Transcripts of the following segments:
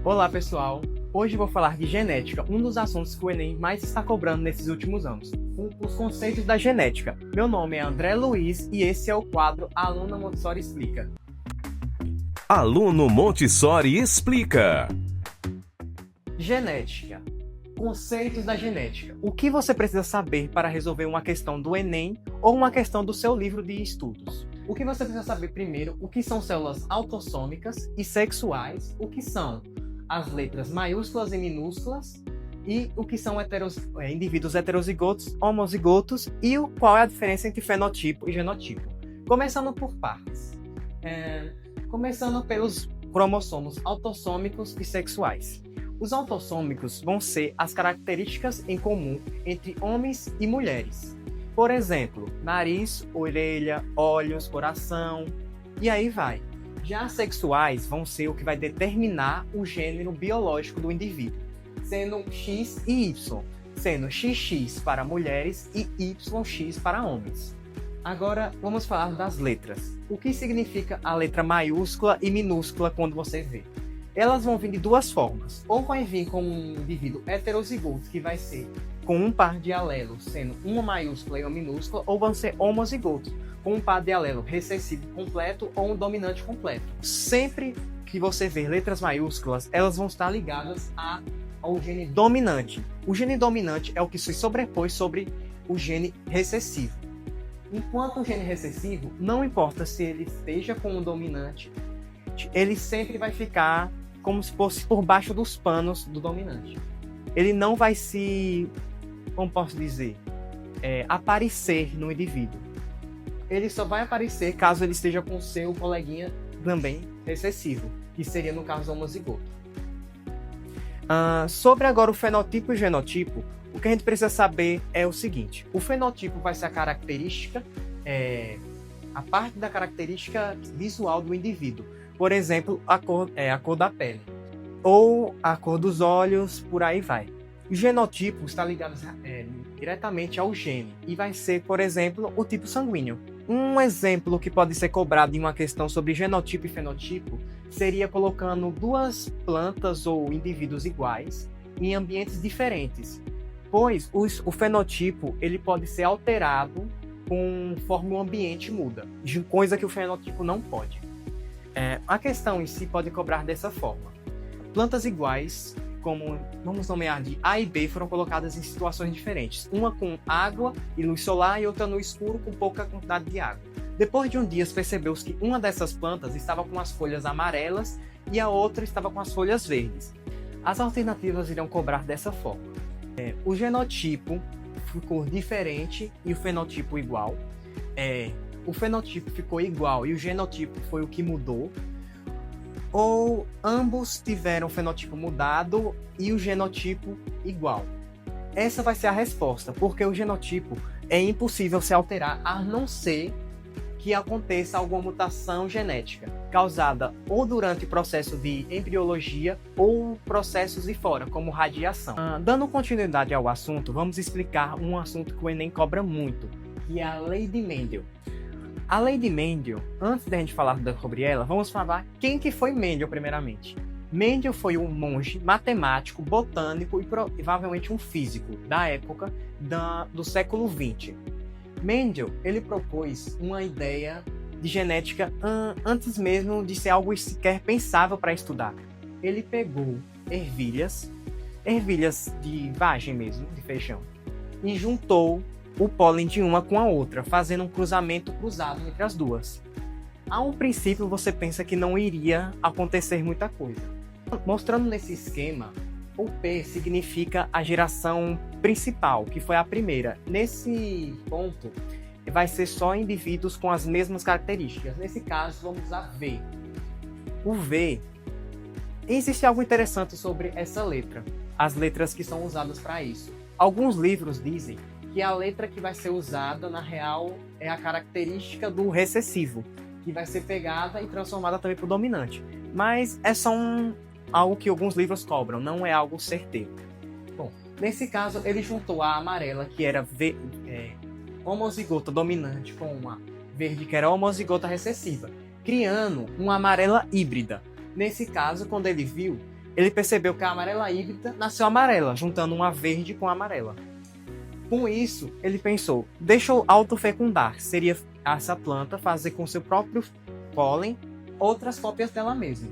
Olá pessoal, hoje vou falar de genética, um dos assuntos que o Enem mais está cobrando nesses últimos anos, os conceitos da genética. Meu nome é André Luiz e esse é o quadro Aluna Montessori Explica. Aluno Montessori Explica. Genética. Conceitos da genética. O que você precisa saber para resolver uma questão do Enem ou uma questão do seu livro de estudos? O que você precisa saber primeiro, o que são células autossômicas e sexuais, o que são as letras maiúsculas e minúsculas e o que são indivíduos heterozigotos, homozigotos e qual é a diferença entre fenotipo e genotipo. Começando por partes. Começando pelos cromossomos autossômicos e sexuais. Os autossômicos vão ser as características em comum entre homens e mulheres. Por exemplo, nariz, orelha, olhos, coração, e aí vai. Já as sexuais vão ser o que vai determinar o gênero biológico do indivíduo, sendo X e Y, sendo XX para mulheres e YX para homens. Agora vamos falar das letras. O que significa a letra maiúscula e minúscula quando você vê? Elas vão vir de duas formas. Ou vai vir como um indivíduo heterozigoto, que vai ser com um par de alelos, sendo uma maiúscula e uma minúscula, ou vão ser homozigotos, com um par de alelo recessivo completo ou um dominante completo. Sempre que você ver letras maiúsculas, elas vão estar ligadas ao gene dominante. O gene dominante é o que se sobrepõe sobre o gene recessivo. Enquanto o gene recessivo, não importa se ele esteja com o dominante, ele sempre vai ficar como se fosse por baixo dos panos do dominante. Ele não vai como posso dizer, aparecer no indivíduo. Ele só vai aparecer caso ele esteja com o seu coleguinha também recessivo, que seria no caso homozigoto. Sobre agora o fenotipo e o genotipo, o que a gente precisa saber é o seguinte: o fenotipo vai ser a característica, a parte da característica visual do indivíduo. Por exemplo, a cor da pele, ou a cor dos olhos, por aí vai. O genotipo está ligado diretamente ao gene e vai ser, por exemplo, o tipo sanguíneo. Um exemplo que pode ser cobrado em uma questão sobre genotipo e fenotipo seria colocando duas plantas ou indivíduos iguais em ambientes diferentes, pois o fenotipo ele pode ser alterado conforme o ambiente muda, coisa que o fenotipo não pode. A questão em si pode cobrar dessa forma. Plantas iguais, como vamos nomear de A e B, foram colocadas em situações diferentes. Uma com água e luz solar e outra no escuro com pouca quantidade de água. Depois de um dia, percebeu-se que uma dessas plantas estava com as folhas amarelas e a outra estava com as folhas verdes. As alternativas irão cobrar dessa forma. O genotipo ficou diferente e o fenotipo igual. O fenotipo ficou igual e o genotipo foi o que mudou, ou ambos tiveram o fenotipo mudado e o genotipo igual. Essa vai ser a resposta, porque o genotipo é impossível se alterar a não ser que aconteça alguma mutação genética, causada ou durante o processo de embriologia ou processos de fora, como radiação. Dando continuidade ao assunto, vamos explicar um assunto que o Enem cobra muito, que é a Lei de Mendel. A Lei de Mendel, antes da gente falar sobre ela, vamos falar quem que foi Mendel primeiramente. Mendel foi um monge, matemático, botânico e provavelmente um físico da época do século XX. Mendel, ele propôs uma ideia de genética antes mesmo de ser algo sequer pensável para estudar. Ele pegou ervilhas de vagem mesmo, de feijão, e juntou o pólen de uma com a outra, fazendo um cruzamento cruzado entre as duas. A um princípio você pensa que não iria acontecer muita coisa. Mostrando nesse esquema, o P significa a geração principal, que foi a primeira. Nesse ponto, vai ser só indivíduos com as mesmas características. Nesse caso, vamos usar V. O V, existe algo interessante sobre essa letra, as letras que são usadas para isso. Alguns livros dizem que a letra que vai ser usada, na real, é a característica do recessivo, que vai ser pegada e transformada também para o dominante. Mas é só algo que alguns livros cobram, não é algo certeiro. Bom, nesse caso, ele juntou a amarela, que era homozigota dominante, com uma verde, que era homozigota recessiva, criando uma amarela híbrida. Nesse caso, quando ele viu, ele percebeu que a amarela híbrida nasceu amarela, juntando uma verde com a amarela. Com isso, ele pensou, deixa eu autofecundar, seria essa planta fazer com seu próprio pólen outras cópias dela mesma.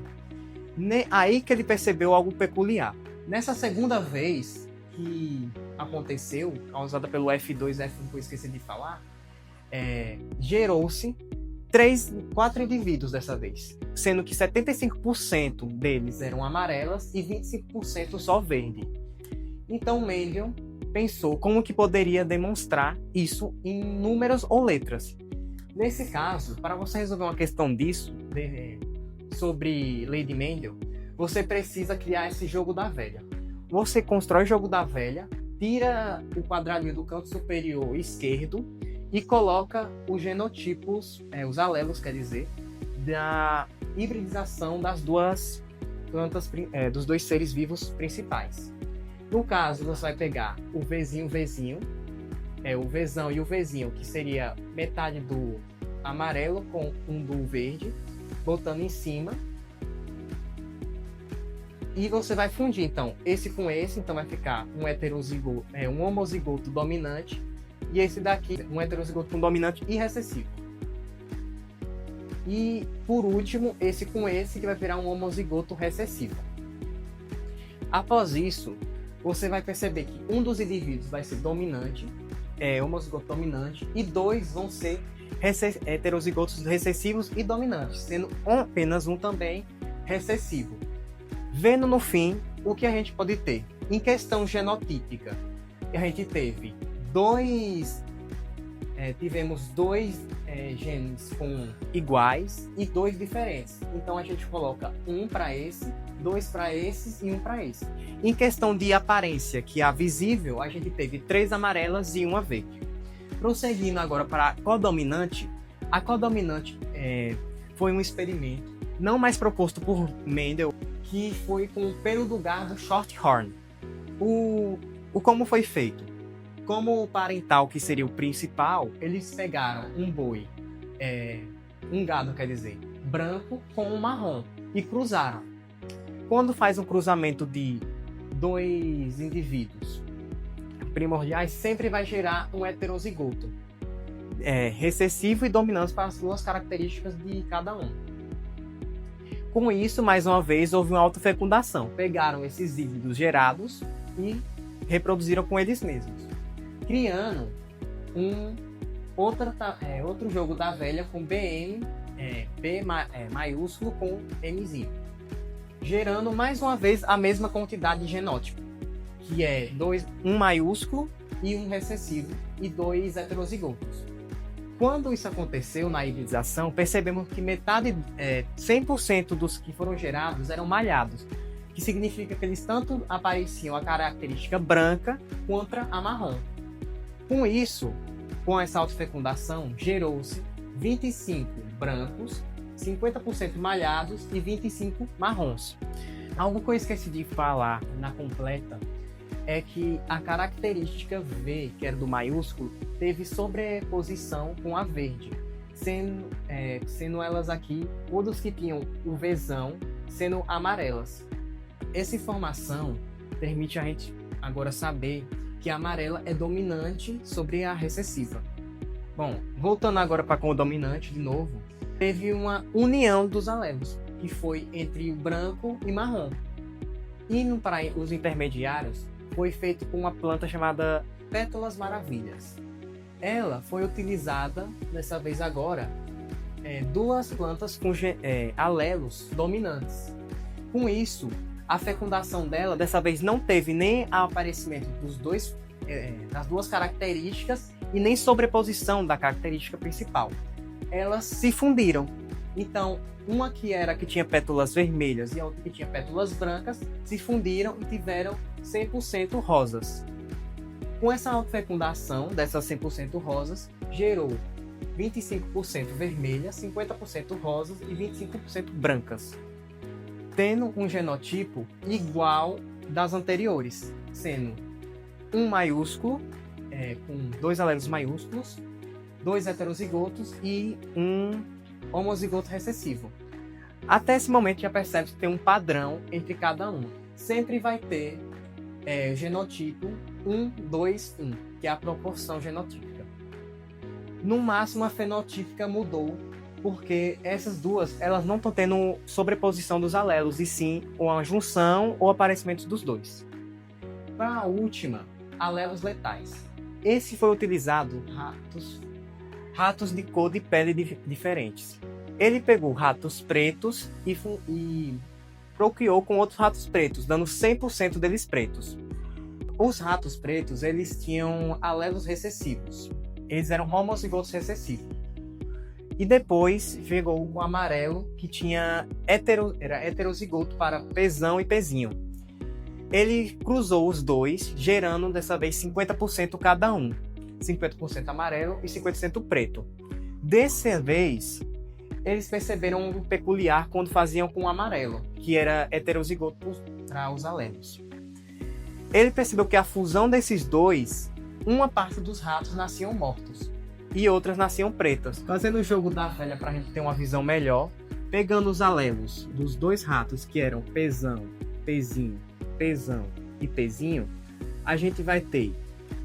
Aí que ele percebeu algo peculiar. Nessa segunda vez que aconteceu, causada pelo F2 e F1, que eu esqueci de falar, gerou-se 4 indivíduos dessa vez, sendo que 75% deles eram amarelas e 25% só verde. Então Mendel pensou como que poderia demonstrar isso em números ou letras. Nesse caso, para você resolver uma questão disso, sobre lei de Mendel, você precisa criar esse jogo da velha. Você constrói o jogo da velha, tira o quadradinho do canto superior esquerdo e coloca os genotipos, os alelos, quer dizer, da hibridização das duas plantas, dos dois seres vivos principais. No caso, você vai pegar o Vzinho, o Vzão e o Vzinho, que seria metade do amarelo com um do verde, botando em cima. E você vai fundir, então, esse com esse, então vai ficar um homozigoto dominante, e esse daqui, um heterozigoto com dominante e recessivo. E, por último, esse com esse, que vai virar um homozigoto recessivo. Após isso, você vai perceber que um dos indivíduos vai ser dominante, homozigoto dominante, e 2 vão ser heterozigotos recessivos e dominantes, sendo apenas um também recessivo. Vendo no fim o que a gente pode ter. Em questão genotípica, a gente tivemos dois genes iguais e 2 diferentes. Então a gente coloca um para esse, 2 para esses e 1 para esse. Em questão de aparência, que é a visível, a gente teve 3 amarelas e 1 verde. Prosseguindo agora para a codominante, a codominante foi um experimento não mais proposto por Mendel, que foi com o pelo do gado Shorthorn. Como foi feito? Como o parental, que seria o principal, eles pegaram um boi, um gado, quer dizer, branco com um marrom, e cruzaram. Quando faz um cruzamento de 2 indivíduos primordiais, sempre vai gerar um heterozigoto, recessivo e dominante para as 2 características de cada um. Com isso, mais uma vez, houve uma autofecundação. Pegaram esses híbridos gerados e reproduziram com eles mesmos, criando outro jogo da velha com BM, B maiúsculo com Mzinho, gerando mais uma vez a mesma quantidade de genótipo, que é um maiúsculo e um recessivo e 2 heterozigotos. Quando isso aconteceu na hibridização, percebemos que 100% dos que foram gerados eram malhados, que significa que eles tanto apareciam a característica branca quanto a marrom. Com isso, com essa autofecundação, gerou-se 25 brancos, 50% malhados e 25 marrons. Algo que eu esqueci de falar na completa é que a característica V, que era do maiúsculo, teve sobreposição com a verde, sendo elas aqui, todas que tinham o Vzão, sendo amarelas. Essa informação permite a gente agora saber que a amarela é dominante sobre a recessiva. Bom, voltando agora para a codominante de novo, teve uma união dos alelos, que foi entre branco e marrom. Indo para os intermediários, foi feito com uma planta chamada Pétalas Maravilhas. Ela foi utilizada, dessa vez agora, 2 plantas com alelos dominantes. Com isso, a fecundação dela, dessa vez, não teve nem o aparecimento das 2 características e nem sobreposição da característica principal. Elas se fundiram. Então, uma que tinha pétalas vermelhas e a outra que tinha pétalas brancas se fundiram e tiveram 100% rosas. Com essa autofecundação dessas 100% rosas, gerou 25% vermelhas, 50% rosas e 25% brancas, tendo um genotipo igual das anteriores, sendo um maiúsculo, com 2 alelos maiúsculos, 2 heterozigotos e um homozigoto recessivo. Até esse momento já percebe que tem um padrão entre cada um. Sempre vai ter genotipo 1, 2, 1, que é a proporção genotípica. No máximo, a fenotípica mudou, porque essas duas elas não estão tendo sobreposição dos alelos, e sim uma junção ou aparecimento dos dois. Para a última, alelos letais. Esse foi utilizado ratos de cor de pele diferentes. Ele pegou ratos pretos e procriou com outros ratos pretos, dando 100% deles pretos. Os ratos pretos, eles tinham alelos recessivos. Eles eram homozigotos recessivos. E depois chegou o amarelo, que tinha era heterozigoto para pezão e pezinho. Ele cruzou os dois, gerando dessa vez 50% cada um. 50% amarelo e 50% preto. Dessa vez, eles perceberam um peculiar quando faziam com o amarelo, que era heterozigoto para os alelos. Ele percebeu que a fusão desses dois, uma parte dos ratos nasciam mortos e outras nasciam pretas. Fazendo o jogo da velha para a gente ter uma visão melhor, pegando os alelos dos dois ratos, que eram pezão, pezinho, pezão e pezinho, a gente vai ter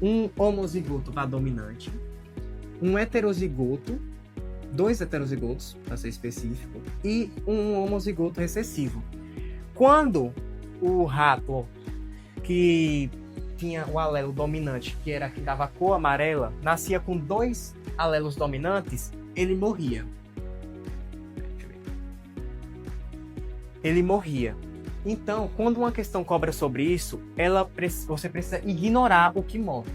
um homozigoto para dominante, um heterozigoto, 2 heterozigotos, para ser específico, e um homozigoto recessivo. Quando o rato que tinha o alelo dominante, que era que dava a cor amarela, nascia com 2 alelos dominantes, ele morria. Ele morria. Então, quando uma questão cobra sobre isso, você precisa ignorar o que morre.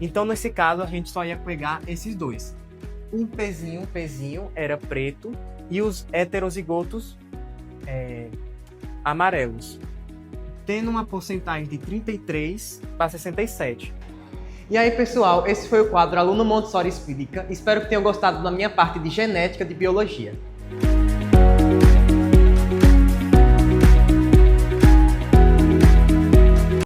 Então, nesse caso, a gente só ia pegar esses dois. Um pezinho era preto e os heterozigotos amarelos, tendo uma porcentagem de 33 para 67. E aí, pessoal, esse foi o quadro Aluno Montessori Explica. Espero que tenham gostado da minha parte de genética de biologia.